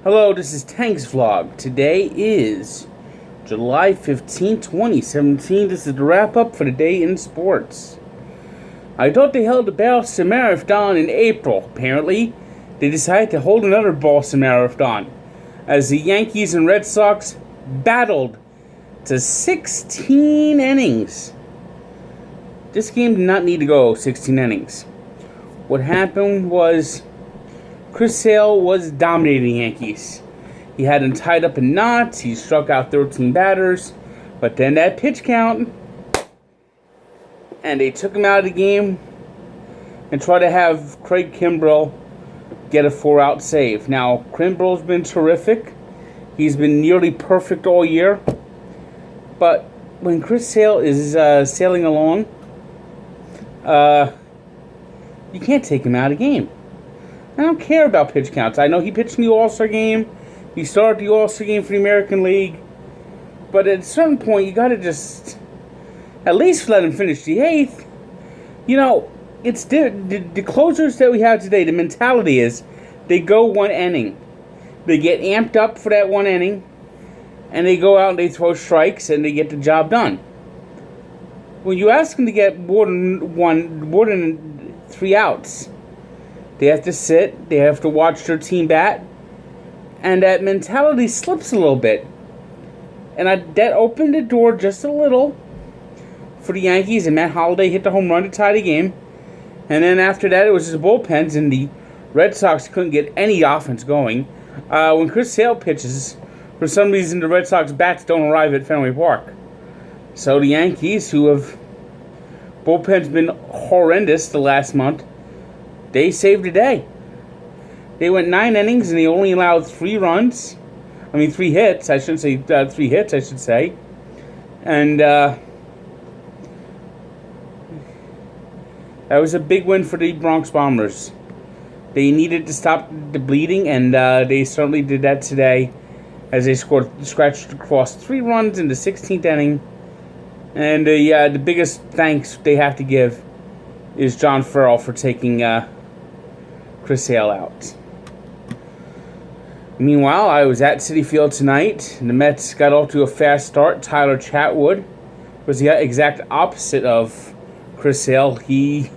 Hello, this is Tank's Vlog. Today is July 15, 2017. This is the wrap-up for the day in sports. I thought they held the Boston Marathon in April. Apparently, they decided to hold another Boston Marathon as the Yankees and Red Sox battled to 16 innings. This game did not need to go 16 innings. What happened was Chris Sale was dominating the Yankees. He had them tied up in knots. He struck out 13 batters. But then that pitch count, and they took him out of the game and tried to have Craig Kimbrel get a 4-out save. Now, Kimbrel's been terrific. He's been nearly perfect all year. But when Chris Sale is sailing along, you can't take him out of the game. I don't care about pitch counts. I know he pitched in the All-Star game. He started the All-Star game for the American League. But at a certain point, you got to just at least let him finish the eighth. You know, it's the closers that we have today, the mentality is they go one inning. They get amped up for that one inning, and they go out and they throw strikes, and they get the job done. When you ask them to get more than 3 outs, they have to sit, they have to watch their team bat, and that mentality slips a little bit. And that opened the door just a little for the Yankees, and Matt Holliday hit the home run to tie the game. And then after that, it was just bullpens, and the Red Sox couldn't get any offense going. When Chris Sale pitches, for some reason the Red Sox bats don't arrive at Fenway Park. So the Yankees, who have bullpen's been horrendous the last month, they saved the day. They went 9 innings and they only allowed 3 runs. 3 hits. I shouldn't say 3 hits, I should say. And that was a big win for the Bronx Bombers. They needed to stop the bleeding, and they certainly did that today as they scratched across 3 runs in the 16th inning. And the biggest thanks they have to give is John Farrell for taking Chris Sale out. Meanwhile, I was at Citi Field tonight, and the Mets got off to a fast start. Tyler Chatwood was the exact opposite of Chris Sale. He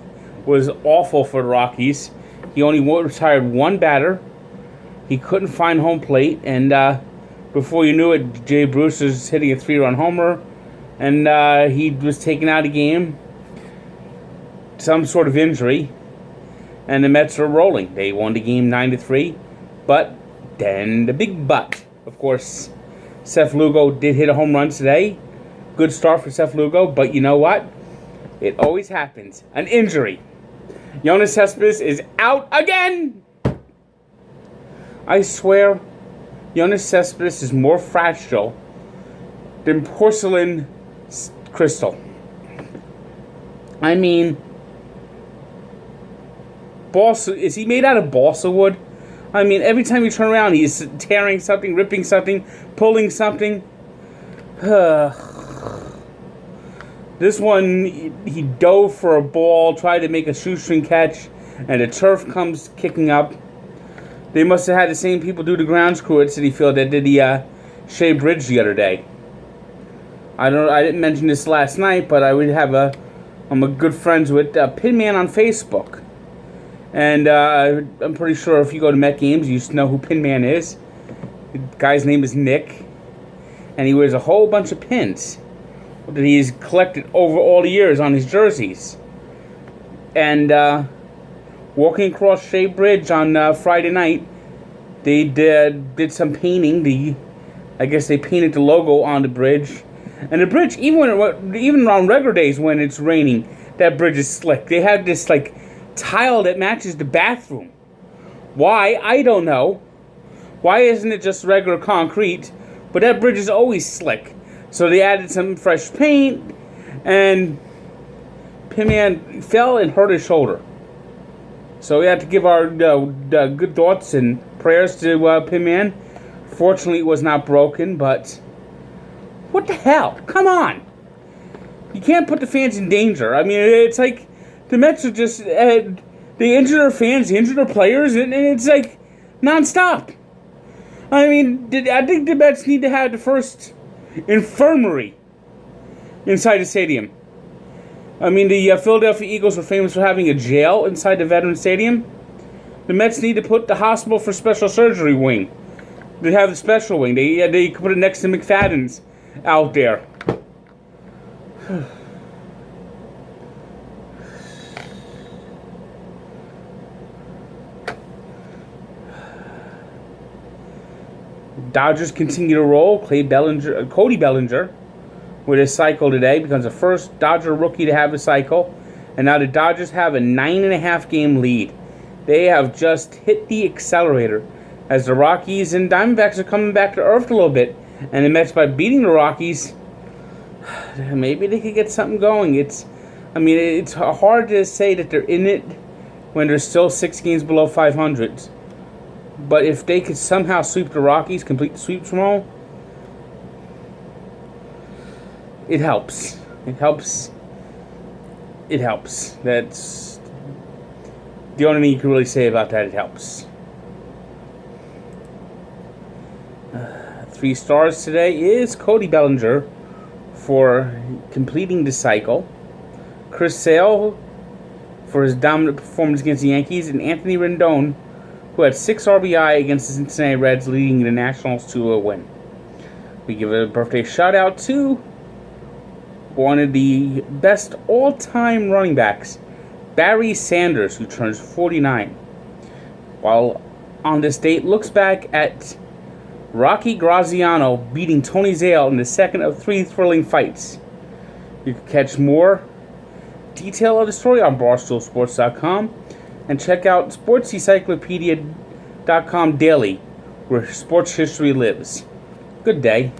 was awful for the Rockies. He only retired 1 batter. He couldn't find home plate, and before you knew it, Jay Bruce was hitting a 3-run homer, and he was taken out of the game, some sort of injury. And the Mets are rolling. They won the game 9-3. But then the big but. Of course, Seth Lugo did hit a home run today. Good start for Seth Lugo. But you know what? It always happens. An injury. Yoenis Cespedes is out again. I swear, Yoenis Cespedes is more fragile than porcelain crystal. Is he made out of balsa wood? Every time you turn around, he's tearing something, ripping something, pulling something. This one, he dove for a ball, tried to make a shoestring catch, and the turf comes kicking up. They must have had the same people do the grounds crew at Citi Field that did the Shea Bridge the other day. I didn't mention this last night, but I'm a good friends with Pinman on Facebook. And I'm pretty sure if you go to Met games, you used to know who Pinman is. The guy's name is Nick. And he wears a whole bunch of pins that he's collected over all the years on his jerseys. And walking across Shea Bridge on Friday night, they did some painting. I guess they painted the logo on the bridge. And the bridge, even on regular days when it's raining, that bridge is slick. They have this tile that matches the bathroom. Why? I don't know. Why isn't it just regular concrete? But that bridge is always slick. So they added some fresh paint, and Pinman fell and hurt his shoulder. So we have to give our good thoughts and prayers to Pinman. Fortunately, it was not broken, but what the hell? Come on. You can't put the fans in danger. It's like the Mets are just, they injure their fans, they injure their players, and it's like nonstop. I mean, I think the Mets need to have the first infirmary inside the stadium. I mean, the Philadelphia Eagles were famous for having a jail inside the Veterans Stadium. The Mets need to put the hospital for special surgery wing. They have the special wing. They could put it next to McFadden's out there. Dodgers continue to roll. Cody Bellinger with his cycle today becomes the first Dodger rookie to have a cycle. And now the Dodgers have a 9.5 game lead. They have just hit the accelerator as the Rockies and Diamondbacks are coming back to earth a little bit. And the Mets, by beating the Rockies, maybe they could get something going. It's hard to say that they're in it when they're still 6 games below 500. But if they could somehow sweep the Rockies, complete the sweep tomorrow, it helps. It helps. That's the only thing you can really say about that. It helps. 3 stars today is Cody Bellinger for completing the cycle, Chris Sale for his dominant performance against the Yankees, and Anthony Rendon, who had 6 RBI against the Cincinnati Reds, leading the Nationals to a win. We give a birthday shout-out to one of the best all-time running backs, Barry Sanders, who turns 49. While on this date, looks back at Rocky Graziano beating Tony Zale in the second of 3 thrilling fights. You can catch more detail of the story on BarstoolSports.com. And check out SportsEncyclopedia.com daily, where sports history lives. Good day.